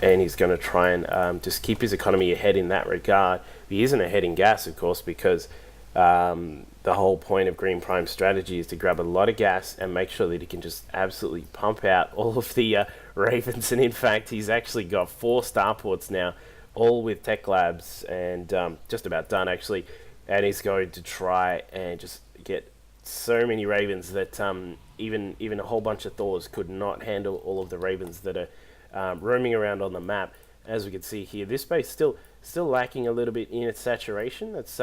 and he's going to try and just keep his economy ahead in that regard. He isn't ahead in gas, of course, because the whole point of GreenPine's strategy is to grab a lot of gas and make sure that he can just absolutely pump out all of the Ravens. And in fact, he's actually got 4 starports now, all with tech labs, and just about done actually. And he's going to try and just get so many Ravens that even a whole bunch of Thors could not handle all of the Ravens that are roaming around on the map. As we can see here, this base still lacking a little bit in its saturation. That's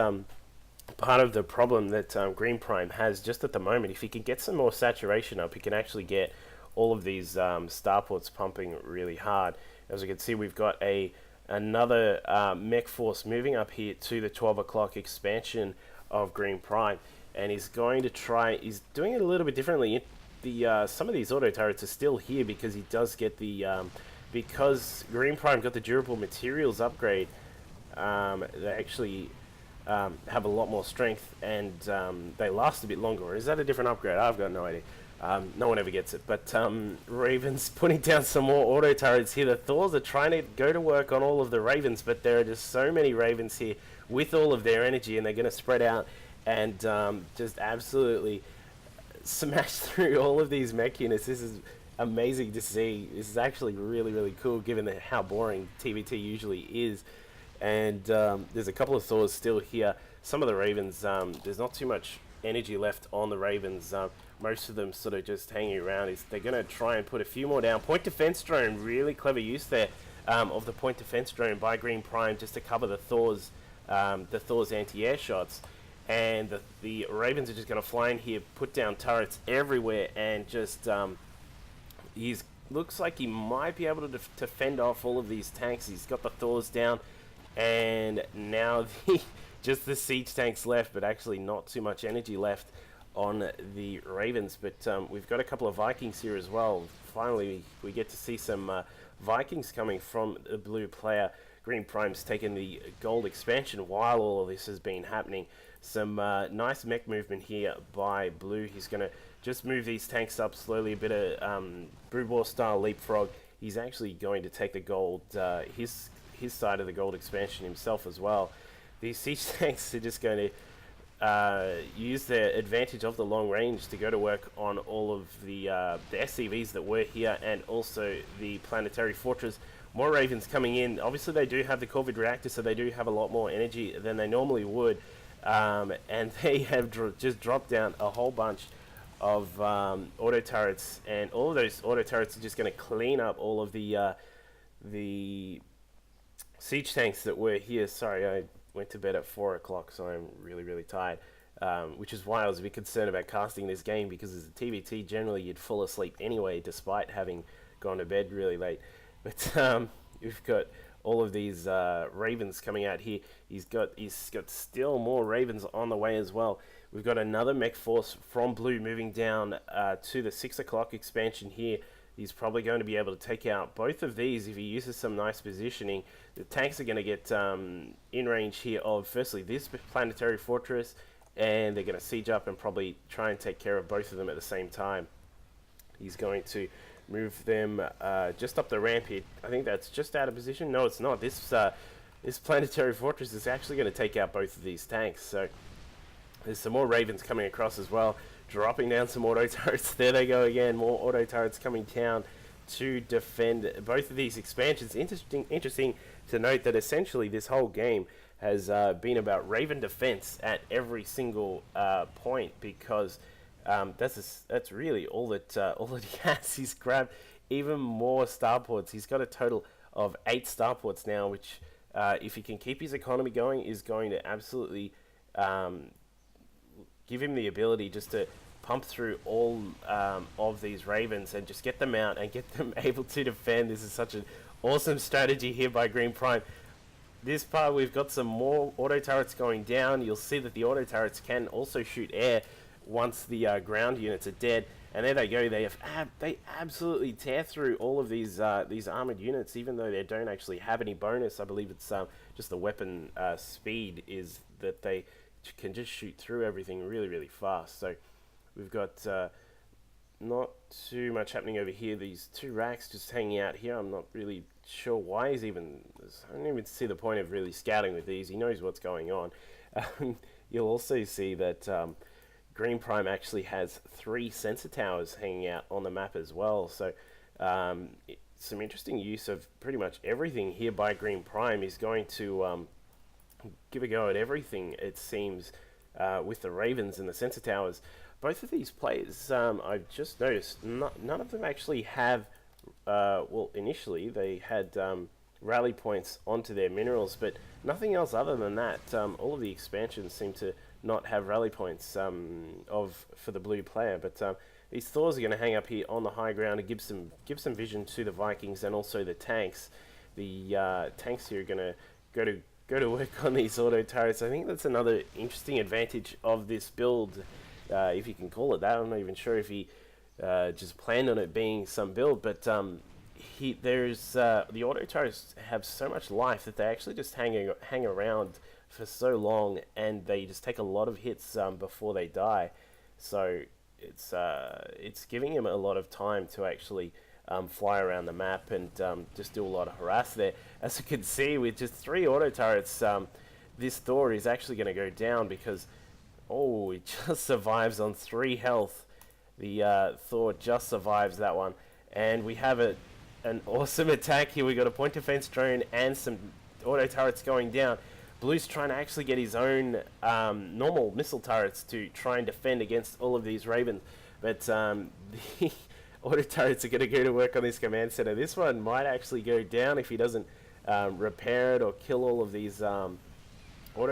part of the problem that GreenPine has just at the moment. If he can get some more saturation up, he can actually get all of these starports pumping really hard. As we can see, we've got another mech force moving up here to the 12 o'clock expansion of GreenPine, and he's going to try. He's doing it a little bit differently. Some of these auto turrets are still here because he does get the because GreenPine got the durable materials upgrade. They actually have a lot more strength, and they last a bit longer. Or is that a different upgrade? I've got no idea. No one ever gets it. But Ravens putting down some more auto turrets here. The Thors are trying to go to work on all of the Ravens, but there are just so many Ravens here with all of their energy, and they're going to spread out and just absolutely smash through all of these mech units. This is amazing to see. This is actually really, really cool, given how boring TVT usually is. And there's a couple of Thors still here. Some of the Ravens, there's not too much energy left on the Ravens. Most of them sort of just hanging around. They're going to try and put a few more down. Point defense drone, really clever use there of the point defense drone by GreenPine just to cover the Thors anti-air shots. And the Ravens are just going to fly in here, put down turrets everywhere, and just looks like he might be able to fend off all of these tanks. He's got the Thors down. And now just the siege tanks left, but actually not too much energy left on the Ravens. But we've got a couple of Vikings here as well. Finally, we get to see some Vikings coming from the blue player. GreenPine's taken the gold expansion while all of this has been happening. Some nice mech movement here by blue. He's going to just move these tanks up slowly, a bit of Brood War style leapfrog. He's actually going to take the gold, his side of the gold expansion himself as well. These siege tanks are just going to use their advantage of the long range to go to work on all of the SCVs that were here, and also the planetary fortress. More Ravens coming in. Obviously they do have the Corvid reactor, so they do have a lot more energy than they normally would, and they have just dropped down a whole bunch of auto turrets, and all of those auto turrets are just going to clean up all of the siege tanks that were here. Sorry, I went to bed at 4 o'clock, so I'm really, really tired. Which is why I was a bit concerned about casting this game, because as a TVT, generally you'd fall asleep anyway, despite having gone to bed really late. But we've got all of these Ravens coming out here. He's got still more Ravens on the way as well. We've got another mech force from blue moving down to the 6 o'clock expansion here. He's probably going to be able to take out both of these if he uses some nice positioning. The tanks are going to get in range here of, firstly, this planetary fortress, and they're going to siege up and probably try and take care of both of them at the same time. He's going to move them just up the ramp here. I think that's just out of position. No, it's not. This planetary fortress is actually going to take out both of these tanks. So there's some more Ravens coming across as well, dropping down some auto turrets. There they go again. More auto turrets coming down to defend both of these expansions. Interesting to note that essentially this whole game has been about Raven defense at every single point, because that's really all that he has. He's grabbed even more starports. He's got a total of 8 starports now, which if he can keep his economy going, is going to absolutely give him the ability just to pump through all of these Ravens and just get them out and get them able to defend. This is such an awesome strategy here by GreenPine. This part, we've got some more auto turrets going down. You'll see that the auto turrets can also shoot air once the ground units are dead. And there they go. They absolutely tear through all of these armored units, even though they don't actually have any bonus. I believe it's just the weapon speed is that they can just shoot through everything really, really fast. So we've got not too much happening over here. These 2 racks just hanging out here. I'm not really sure why he's even. I don't even see the point of really scouting with these. He knows what's going on. You'll also see that GreenPine actually has 3 sensor towers hanging out on the map as well. So some interesting use of pretty much everything here by GreenPine. Is going to give a go at everything, it seems, with the Ravens and the sensor towers. Both of these players, I've just noticed, none of them actually have, well, initially they had rally points onto their minerals, but nothing else other than that. All of the expansions seem to not have rally points for the blue player, but these Thors are going to hang up here on the high ground and give some vision to the Vikings and also the tanks. The tanks here are going to go to work on these auto turrets. I think that's another interesting advantage of this build, if you can call it that. I'm not even sure if he just planned on it being some build, but the auto turrets have so much life that they actually just hang around for so long, and they just take a lot of hits before they die. So it's giving him a lot of time to actually fly around the map and just do a lot of harass there. As you can see, with just 3 auto turrets, this Thor is actually going to go down because, oh, it just survives on 3 health. The Thor just survives that one. And we have an awesome attack here. We got a point defense drone and some auto turrets going down. Blue's trying to actually get his own normal missile turrets to try and defend against all of these Ravens. But the auto turrets are going to go to work on this command center. This one might actually go down if he doesn't repair it or kill all of these auto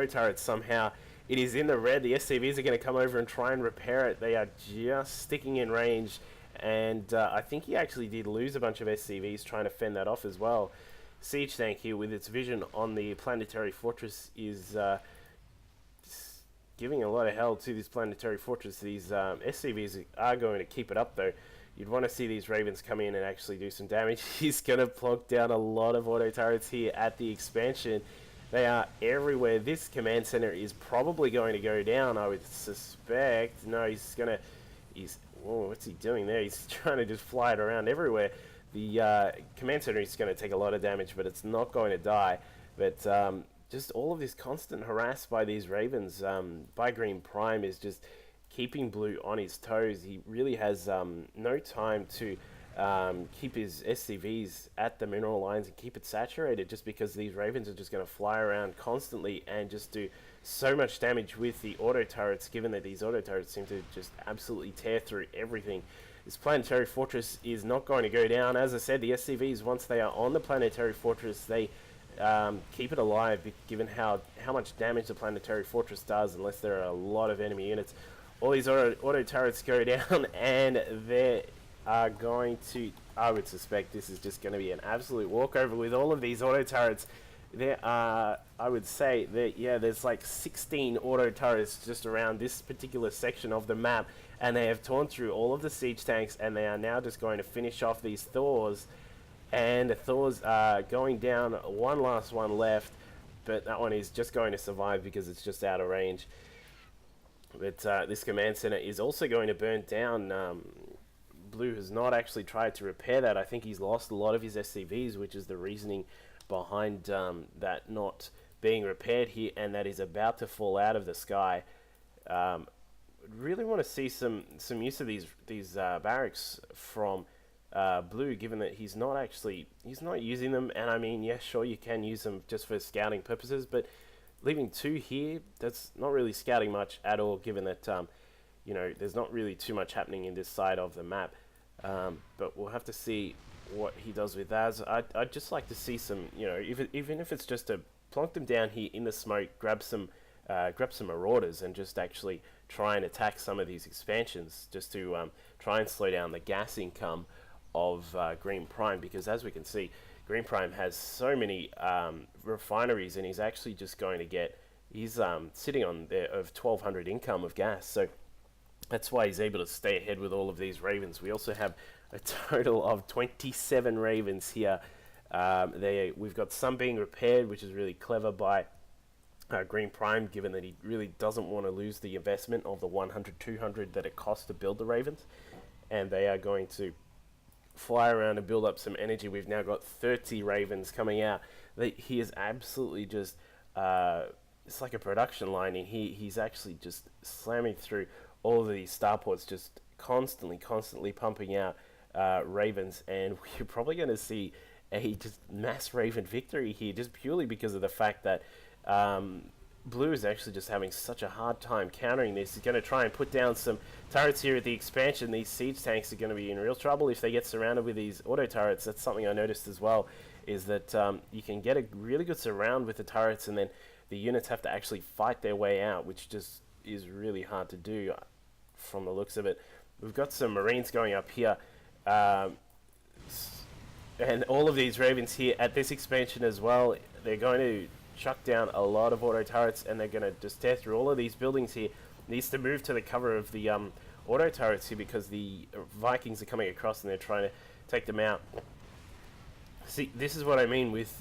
turrets somehow. It is in the red. The SCVs are going to come over and try and repair it. They are just sticking in range. And I think he actually did lose a bunch of SCVs trying to fend that off as well. Siege tank here with its vision on the planetary fortress is giving a lot of hell to this planetary fortress. These SCVs are going to keep it up though. You'd want to see these Ravens come in and actually do some damage. He's going to plonk down a lot of auto turrets here at the expansion. They are everywhere. This command center is probably going to go down, I would suspect. No, whoa, what's he doing there? He's trying to just fly it around everywhere. The command center is going to take a lot of damage, but it's not going to die. But just all of this constant harass by these Ravens by GreenPine is just keeping Blue on his toes. He really has no time to keep his SCVs at the mineral lines and keep it saturated, just because these Ravens are just going to fly around constantly and just do so much damage with the auto turrets, given that these auto turrets seem to just absolutely tear through everything. This planetary fortress is not going to go down. As I said, the SCVs, once they are on the planetary fortress, they keep it alive, given how much damage the planetary fortress does, unless there are a lot of enemy units. All these auto turrets go down, and they are going to, I would suspect this is just going to be an absolute walkover with all of these auto turrets. There are, I would say, that there's like 16 auto turrets just around this particular section of the map, and they have torn through all of the siege tanks, and they are now just going to finish off these Thors. And the Thors are going down. One last one left, but that one is just going to survive because it's just out of range. But this command center is also going to burn down. Blue has not actually tried to repair that. I think he's lost a lot of his SCVs, which is the reasoning behind that not being repaired here, and that is about to fall out of the sky. Really want to see some use of these barracks from Blue, given that he's not using them. And I mean, yeah, sure, you can use them just for scouting purposes, but leaving 2 here, that's not really scouting much at all, given that there's not really too much happening in this side of the map. But we'll have to see what he does with that. I'd just like to see some, even if it's just to plonk them down here in the smoke, grab some marauders and just actually try and attack some of these expansions, just to try and slow down the gas income of GreenPine, because as we can see, GreenPine has so many refineries, and he's actually just going to get, he's sitting on there of 1,200 income of gas. So that's why he's able to stay ahead with all of these Ravens. We also have a total of 27 Ravens here. We've got some being repaired, which is really clever by GreenPine, given that he really doesn't want to lose the investment of the 100, 200 that it costs to build the Ravens. And they are going to fly around and build up some energy. We've now got 30 ravens coming out. He is absolutely just it's like a production line, and he's actually just slamming through all of these starports, just constantly pumping out ravens, and we're probably going to see a just mass raven victory here, just purely because of the fact that Blue is actually just having such a hard time countering this. He's going to try and put down some turrets here at the expansion. These siege tanks are going to be in real trouble if they get surrounded with these auto turrets. That's something I noticed as well, is that you can get a really good surround with the turrets, and then the units have to actually fight their way out, which just is really hard to do from the looks of it. We've got some Marines going up here, and all of these Ravens here at this expansion as well. They're going to chuck down a lot of auto turrets, and they're going to just tear through all of these buildings here. Needs to move to the cover of the auto turrets here, because the Vikings are coming across and they're trying to take them out. See, this is what I mean with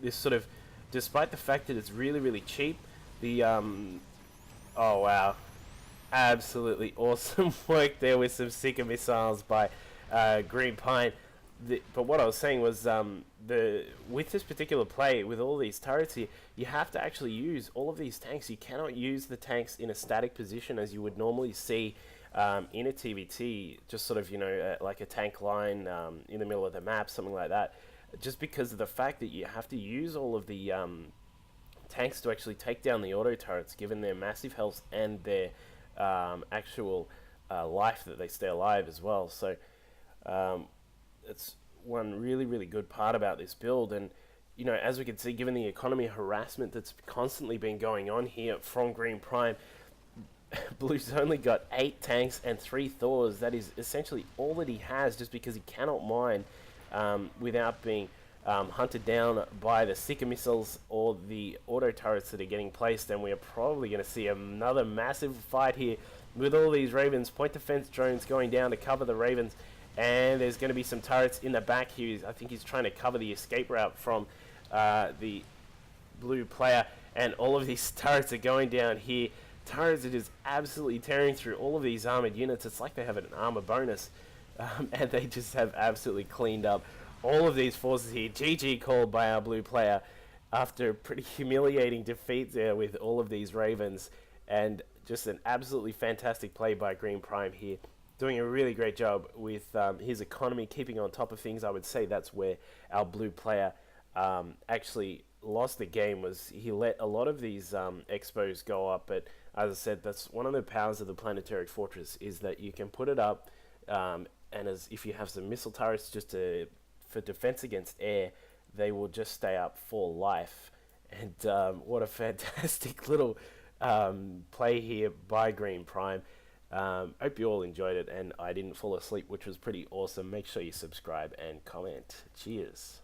this sort of, despite the fact that it's really cheap, the oh wow, absolutely awesome work there with some Seeker missiles by GreenPine. But what I was saying was, with this particular play, with all these turrets here, you have to actually use all of these tanks. You cannot use the tanks in a static position as you would normally see in a TVT, just sort of, you know, like a tank line in the middle of the map, something like that. Just because of the fact that you have to use all of the tanks to actually take down the auto turrets, given their massive health and their actual life that they stay alive as well. So it's one really good part about this build. And you know, as we can see, given the economy harassment that's constantly been going on here from GreenPine, Blue's only got 8 tanks and 3 Thors. That is essentially all that he has, just because he cannot mine without being hunted down by the Seeker missiles or the auto turrets that are getting placed. And we are probably going to see another massive fight here with all these Ravens. Point defense drones going down to cover the Ravens, and there's going to be some turrets in the back here. I think he's trying to cover the escape route from the Blue player, and all of these turrets are going down here. Turrets are just absolutely tearing through all of these armored units. It's like they have an armor bonus, and they just have absolutely cleaned up all of these forces here. GG called by our Blue player after a pretty humiliating defeat there with all of these Ravens, and just an absolutely fantastic play by GreenPine here, doing a really great job with his economy, keeping on top of things. I would say that's where our Blue player actually lost the game, was he let a lot of these expos go up. But as I said, that's one of the powers of the Planetary Fortress, is that you can put it up, and as if you have some missile turrets just for defense against air, they will just stay up for life. And what a fantastic little play here by GreenPine. Hope you all enjoyed it, and I didn't fall asleep, which was pretty awesome. Make sure you subscribe and comment. Cheers.